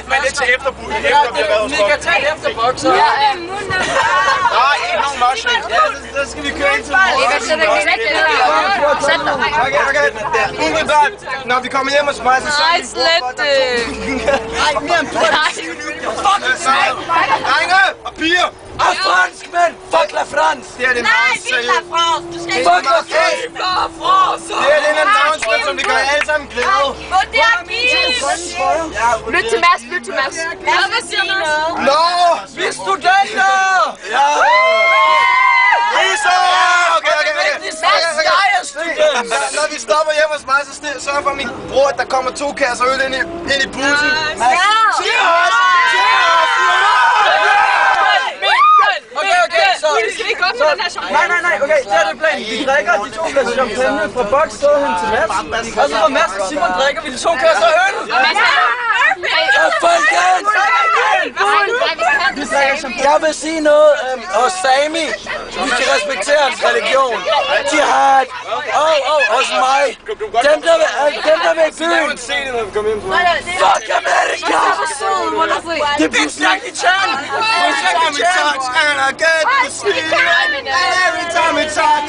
Men det er til efterbud. Vi kan tage efterbokser. Ja, nej, ikke nogen mushroom. Ja, så skal vi køre ind til Okay. Umiddelbart, når vi kommer hjem hos mig, så nej, slet det. Nej, mere end drenge og piger. Ah, fransk, mand! Fuck la France! Det er det meget seriøst. Fuck la France! Det er den announcement, som vi gør alle sammen glæde. Lyt til Mads, lyt til Mads. Hvad siger du? Nå! Vi er studenter! Ja! Riso! Okay. Jeg er student! Når vi stopper hjemme hos mig, så sørg for min bror, at der kommer 2 kasser øl ind i bussen. Cheers! Okay, så... Nej, okay, det er det planen. Vi drikker de 2 kasser champagne fra boks, så hen til Mads. Og så fra Mads og Simon drikker vi de 2 kasser øl. Jeg vil sige noget hos Sami. Vi skal respektere hans religion. Jihad. Hos mig. Dem der vil i byen. Fuck Amerika! Det bliver snakket i tjern. And I get the sleep. And every time we touch,